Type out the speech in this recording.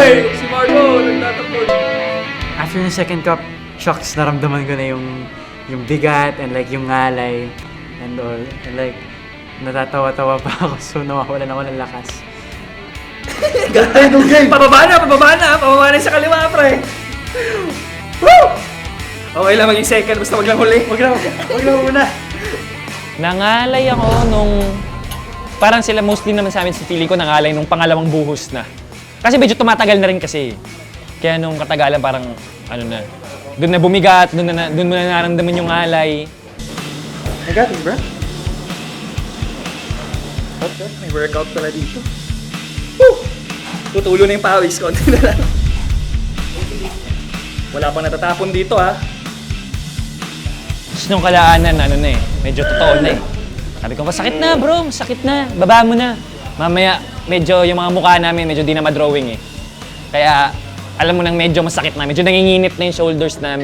Ay! Si Marco, nagtatakbo. After ng second cup, shocks, naramdaman ko na yung bigat and like yung ngalay and all. And like, natatawa-tawa pa ako so nawawalan ako ng lakas. Gantay nung game. Pababa na sa kaliwa, pre. Woo! Okay lang maging second, basta wag lang huli. Wag lang muna. Nangalay ako nung... Parang sila mostly naman sa amin sa feeling ko nangalay nung pangalawang buhos na. Kasi medyo tumatagal na rin kasi. Kaya nung katagalan parang ano na. Doon na bumigat, doon mo na naramdaman yung ngalay. I got it, bro. May workout pala dito. Woo! Tutulo na yung pawis, konti na lang. Wala pang natatapon dito, ha? Tapos nung kalaanan, ano na eh, medyo totoo na eh. Sabi ko, masakit na bro, masakit na, baba mo na. Mamaya, medyo yung mga mukha namin, medyo di na ma-drawing eh. Kaya, alam mo nang medyo masakit na, medyo nanginginit na yung shoulders namin.